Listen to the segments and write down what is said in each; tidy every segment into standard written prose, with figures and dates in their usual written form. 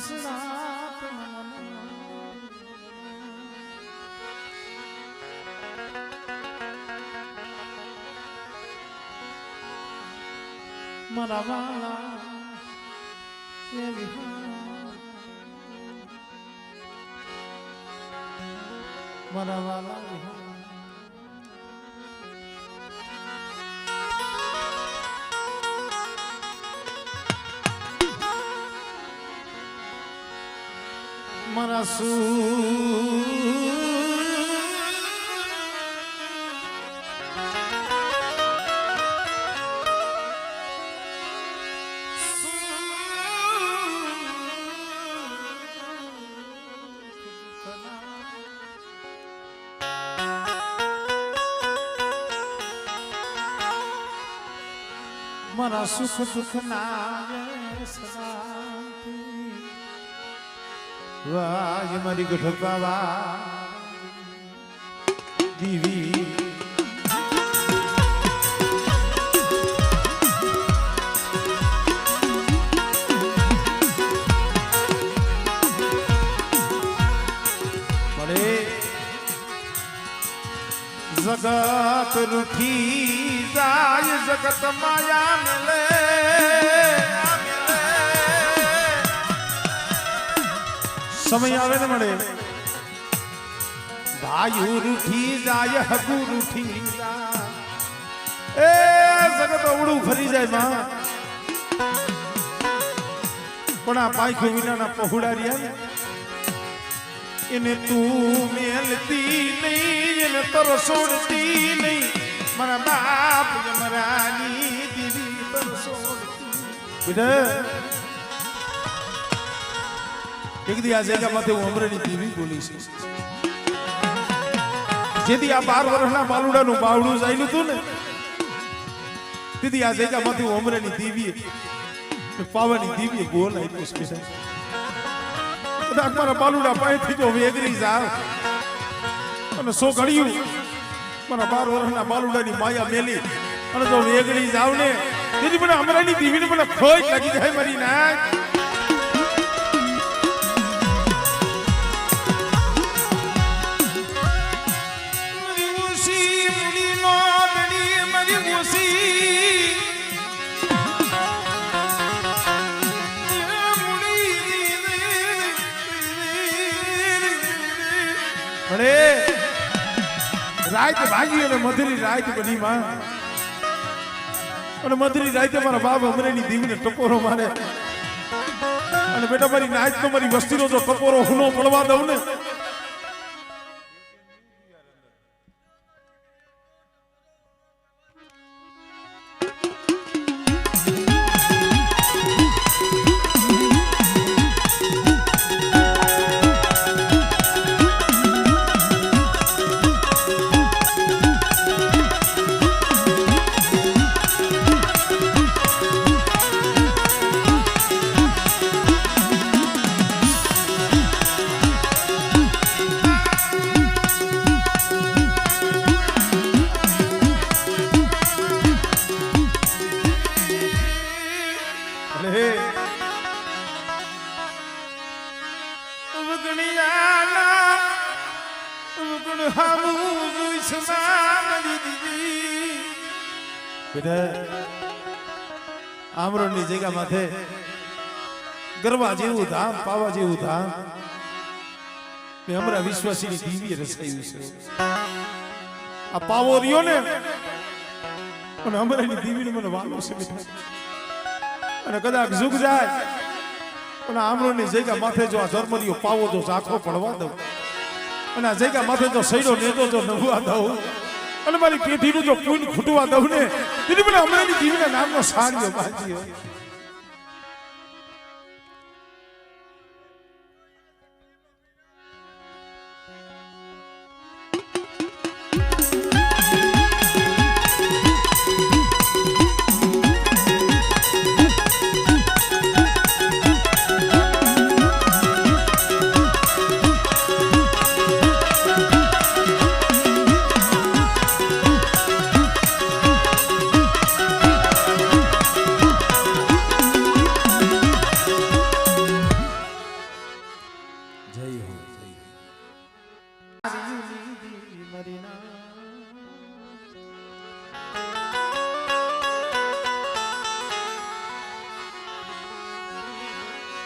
નિષ્ણાત મારા વાલા મારા વાલા મારા મારા સુખ દુઃખ ના વાજ મારી ગઢ બાવા દીવી મળે જગત રૂઠી જાય જગત માયા મેલે સમય આવે ને મળે ભાઈ રૂઠી જાય હગુ રૂઠી જાય એ જગત અવળું ફરી જાય માં પણ આ પાંખો વિનાના પહોળા રહ્યા એને તું મેલતી નહીં એને તરસોડતી નહીં મારા બાપ મારાની દીવી તરસોડતી બેટા એક દી આ જગ્યા માંથી હું અમરેની દીવી બોલી છે જેથી આ 12 વર્ષના બાલુડાનું બાવડું જાયલું હતું ને તેથી આ જગ્યા માંથી હું અમરેની દીવી પાવાની દીવી બોલ આપ્યું છે મારા બાલુડા પાસેથી જો વેગરી જાવ અને સો ઘડ્યું મારા 12 વર્ષના બાલુડાની માયા મેલી અને જો વેગરી જાવ ને તેથી મને અમરાની દીવીને મને ખોટ લાગી જાય મારી નાક રાત ભાગી અને મધરી રાત બની માં અને મધરી રાતે મારા બાપ અમરેની દીવીને ટપોરો મારે અને બેટા મારી નાચ તો મારી વસ્તીનો જો ટપોરો હુનો પડવા દઉં ને આમરોની જગ્યા માથે ગરબા જેવું ધામ પાવા જેવું ધામ મેં હમણાં વિશ્વાસીની દીવીએ રચાયું છે આ પાવો રહ્યો ને અને અમરાની દીવીને મને વાલો છે બેટા અને કદાચ ઝુક જાય અને આમરોની જગ્યા માથે જો આ ધર્મરીયો પાવો જો ઝાંખો પડવા દઉં અને આ જગ્યા માથે જો સૈડો નેતો જો નવવા દઉં અને મારી પેઢીનું જો પૂન ખૂટવા દઉં ને તેથી મને અમરાની દીવીના નામનો સાડીઓ બાંધ્યો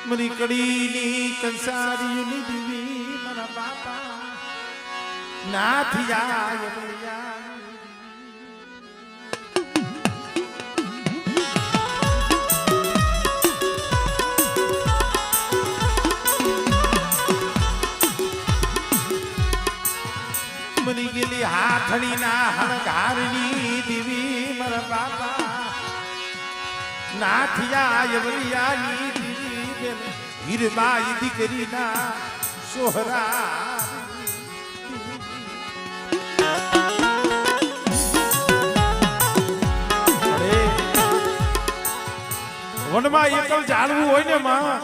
મરી કડીની કંસારીની દીવી મારા બાપા નાથિયા મરી ગયેલી હાથણીના હણગારની દીવી મારા બાપા નાથિયા યવરિયાની દીવી બેન હીરબાઈ દીકરીના સોહરા વનમાં એકલ જાળવું હોય ને માં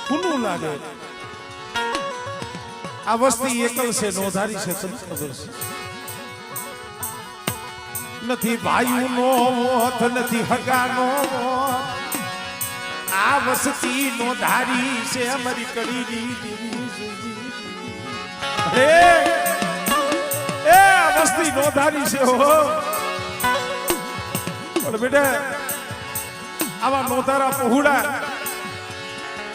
ખૂનું લાગે. આ વસ્તી એકલ છે નોંધારી છે તમને ખબર છે. નથી ભાઈનો મોત નથી હગાનો મોત. આ વસ્તી નોંધારી છે અમારી કડીની હે એ વસ્તી નોંધારી છે હો. પણ બેટા આવા નોંધારા પહોળા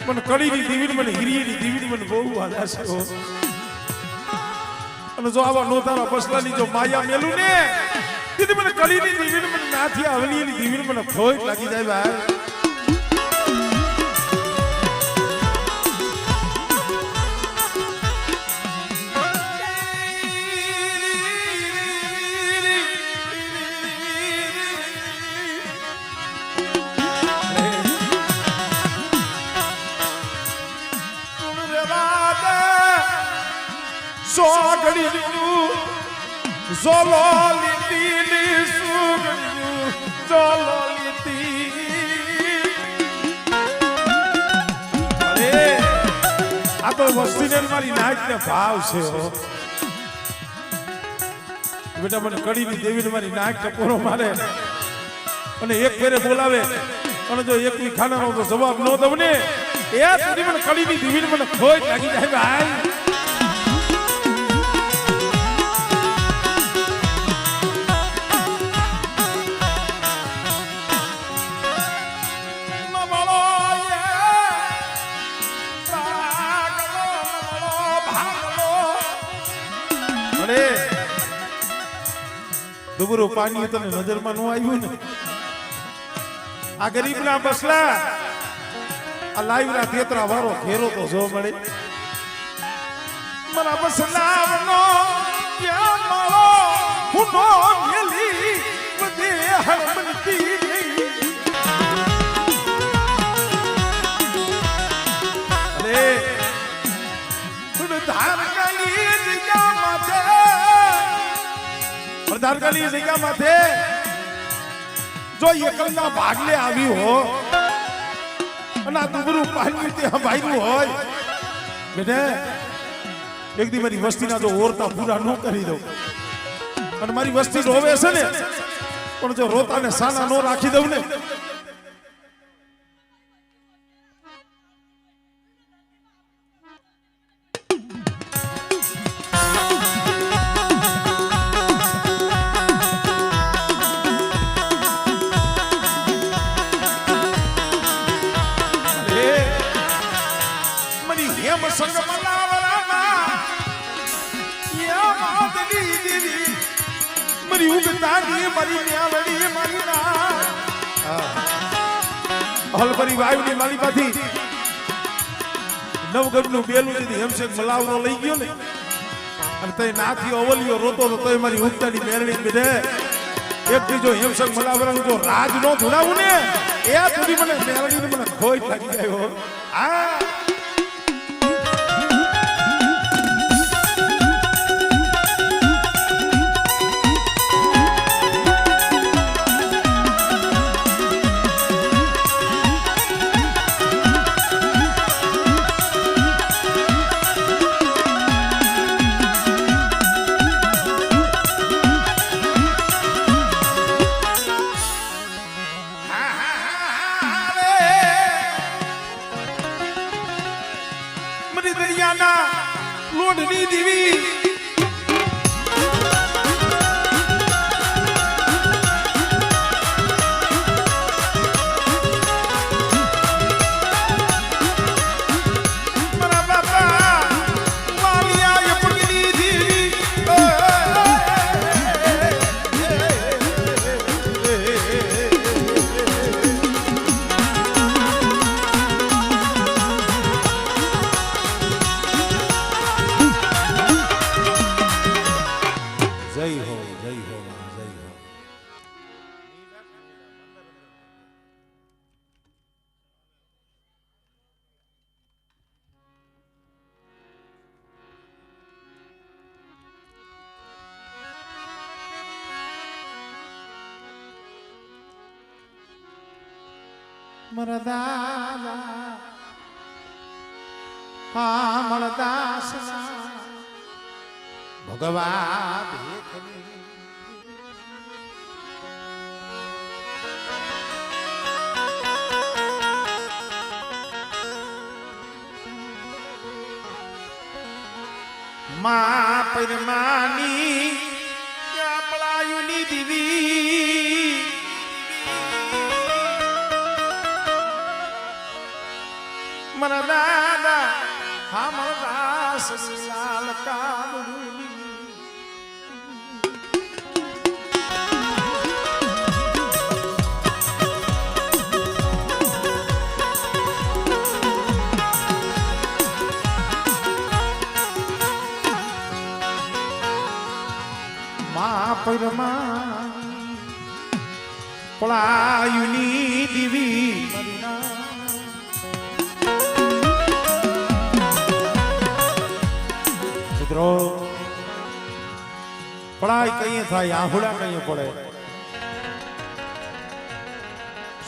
મને કડીની દીવીને મને હીરીની દીવીને મને બહુ આદા છે હો. અને જો આવા નોંધારા બસલાની જો માયા મેલું ને દીદી મને કડીની દીવીને મને નાથી આવલીની દીવીને મને ફોજ લાગી જાય ભાઈ. સોગડીયું ઝોલો લીધી સુગડીયું ઝોલો લીધી. અરે આ તો વસ્તીને મારી નાચને ભાવ છે હો બેટા. મને કડીની દેવીને મારી નાચ ટકોરો મારે અને એક ફેરે બોલાવે અને જો એકવી ખાનાનો તો જવાબ ન દઉં ને એ સુધી મને કડીની દેવીને મને ખોજ લાગી જાય ભાઈ. ડુબરું પાણી તને નજરમાં ન આવ્યું ને આ ગરીબ ના બસલા આ લાઈવના તેતરા વારો ઘેરો તો જો મળે. મારા બસલાનો ક્યાં મારો હુનો મેલી બધે હરમનતી અરે તું ધાર કાલી જગ્યા માથે પ્રધાનકાલી જગ્યા માથે જો એકલના ભાગલે આવ્યું હો અને આ દુબરું પાણી તે હંભાઈનું હોય બેટે એક દી મારી વસ્તીના જો ઓરતા પૂરા ન કરી દઉં અને મારી વસ્તી રોવે છે ને પણ જો રોતાને સાના ન રાખી દઉં ને મારી ઉગતાની મારી ન્યાવડી મારી ના હલપરી વાયુની માલિકાથી નવગઢનું બેલું દીધી હેમશેક મલાવરો લઈ ગયો ને અને તઈ નાથી અવલિયો રોતો તો તઈ મારી ઉગતાની મેરણી બેઠે એક બીજો હેમશેક મલાવરાનું જો રાજ નો ધુડાવું ને એ સુધી મને મેરણીને મને ખોઈ લાગી ગયો. આ લોઢની દેવી મારા દાદા હા મળદાસ ભગવાન માં પરમાની પળાયુની દીવી મારા દાદા હા મળદાસ લાલ કાબુની પરમાં પળાયુની દીવી મિત્રો પળાય કઈ થાય આહુડા કઈ પડે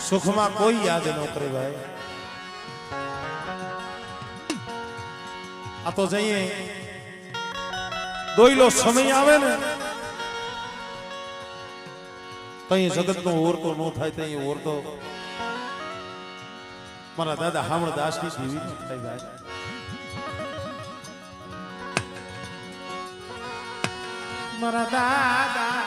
સુખમાં કોઈ યાદ ન કરે ભાઈ આ તો જઈએ દોયલો સમય આવે ને તઈ જગત નો ઓરતો ન થાય તઈ ઓરતો મારા દાદા હામળદાસ ની જીવી થાય ભાઈ મારા દાદા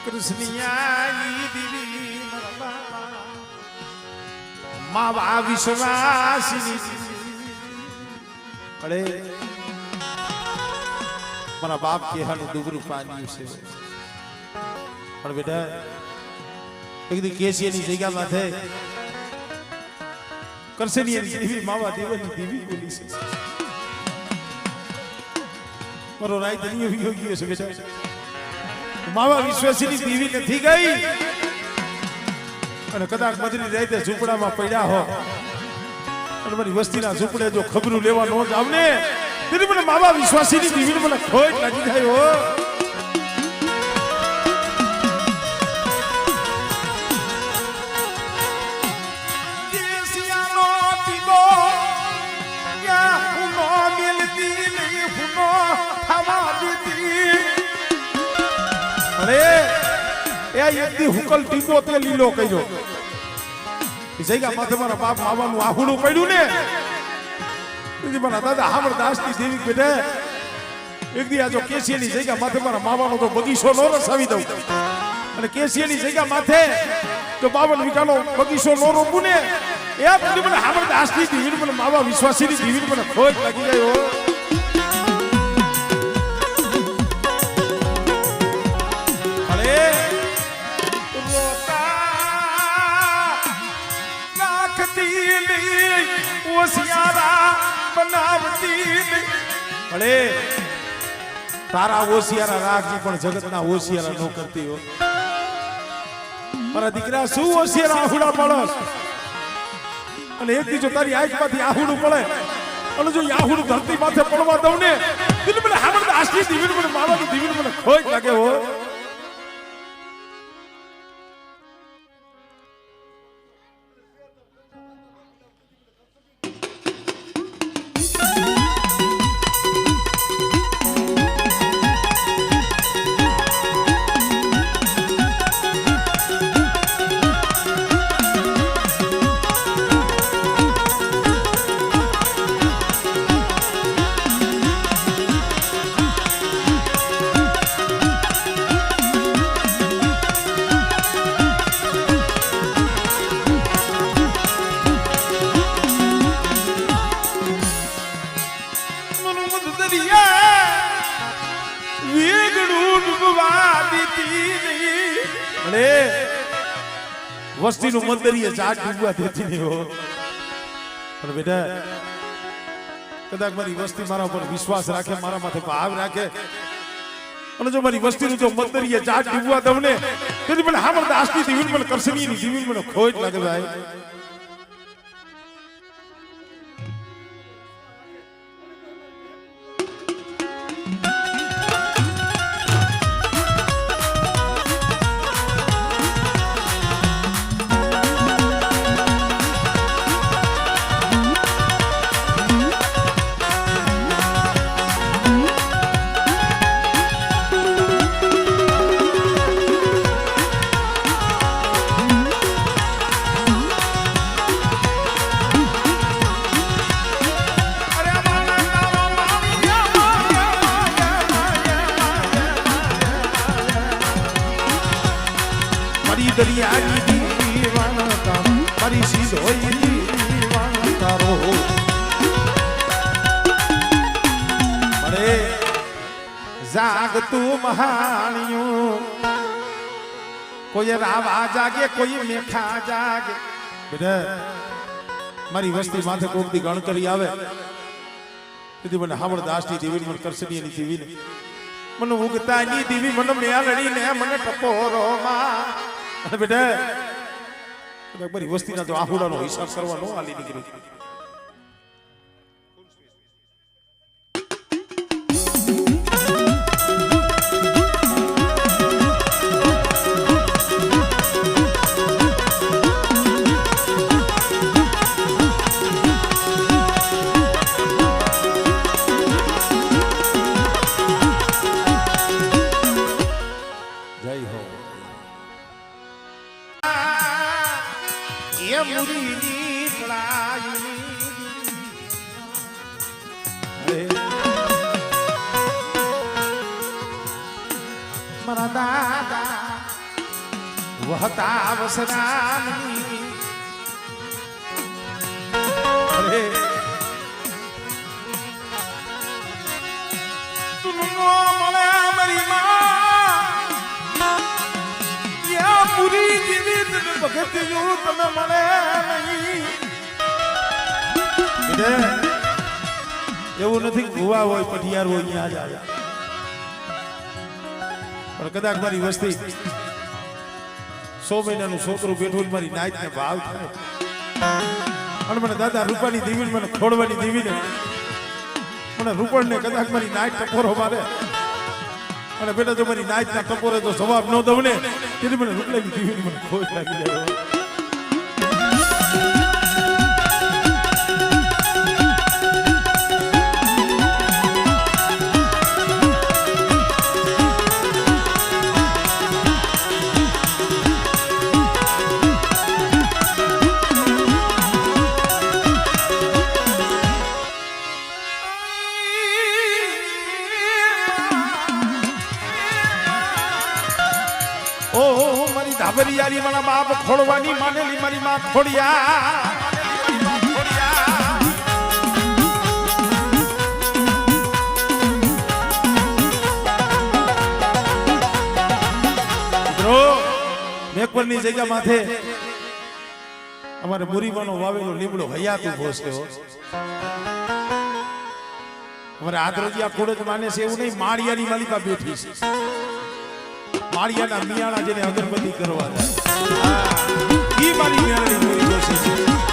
કૃષ્ણિયાની દીવી મારા બાબા માવા વિશ્વાસની અરે મારા બાપ કેહાનું દુબરું પાણી છે પણ બેટા એક દી કેસીની જગ્યામાં થઈ કરસેની દેવી માવા દેવની દેવી બોલી છે મારો રાય દનિયો વિયો ગયો છે બેટા માવા વિશ્વાસીની દેવી નથી ગઈ અને કદાચ મધરી રાતે ઝૂંપડામાં પડ્યા હો અને મારી વસ્તીના ઝૂંપડે જો ખબરું લેવા ન જ આવને તેથી મને માવા વિશ્વાસીની દેવીને મને ખોટ લાગી જાય હો હુકલ ટીપો તે લીલો કર્યો જગ્યા માથે મારા બાપ માવાનું આહુડું પડ્યું ને મારા દાદા હામળદાસ ની દેવી બેઠે એક દી આ જો કેસીની જગ્યા માથે મારા માવાનો તો બગીચો નો રસાવી દઉં અને કેસીની જગ્યા માથે જો 52 વીઘાનો બગીચો નો રોપું ને એ મને હામળદાસ ની દેવી મને માવા વિશ્વાસી ની દેવી મને ખોટ લાગી જાય અરે તારા ઓશિયારા રાખજી પણ જગતના ઓશિયારા નો કરતી હો મારા દીકરા શું ઓશિયારા આહુડા મળસ અને એક દી જો તારી આંખમાંથી આહુડું પડે અને જો આહુડું ધરતી માથે પડવા દઉં ને દિલ મને હામળદાસ ની દીવી મને માવાનું દીવી મને ખોટ લાગે હો વસ્તી નું મંદિર જાટ ડૂબવા દેતી નહીં હો પણ બેટા કદાચ મારી વસ્તી મારા ઉપર વિશ્વાસ રાખે મારા માથે ભાવ રાખે અને જો મારી વસ્તી નું જો મંદિર જાટ ડૂબવા દઉં ને તેથી મને હામળદાસ ની દેવી મને કરસની ની દેવી મને ખોટ લાગે ભાઈ મારી દરિયાની દીવાનતા મારી સીધોઈ દીવાનતા રો અરે જાગ તું મહાણિયું કોઈ રાવા જાગે કોઈ મેખા જાગે બેટા મારી વસ્તી માથે કોક દી ગણ કરી આવે તેથી મને હાવળદાસની દેવી મને કરસનીની દેવી મને ઉગતાની દેવી મને મેલડીને મને ટપોરો માં બેટા મારી વસ્તીના તો આહુડાનો હિસાબ કરવાનો આલી નીકળી મારા દાદા વહતા વસરાની અરે તું નો મળે મારી માં યા પૂરી જીવી તને ભગત જો તમે મળે નહીં એવું નથી ભુવા હોય પઢિયાર હોય ત્યાં જ આવ્યા પણ કદાચ મારી વસ્તી 100 મહિનાનું છોકરું બેઠું મારી નાઈટ ને ભાવ થાય અને મને દાદા રૂપાની દેવી મને ખોડવાની દેવી ને મને રૂપણ ને કદાચ મારી નાઈટ ટપોરો મારે અને બેટા જો મારી નાઈટ ના ટપોરે તો જવાબ ન દઉં ને તેથી મને રૂપલાની દેવી મને ખોટ લાગી જાય ધાબરિયારી મારા બાપ ખોડવાની માનેલી મારી માં ખોડિયા મેકપરની જગ્યા માથે અમારે મુરીવાનો વાવેલો લીમડો હયાતું ભોસ્યો અમારે આદરજીયા ખોડે જ માને છે એવું નહીં માળિયાની માલિકા બેઠી છે માળિયાના મિયાણા જેને અગરબત્તી કરવા જાય ઈ મારી મેળવી પૂરી કોશિશ છે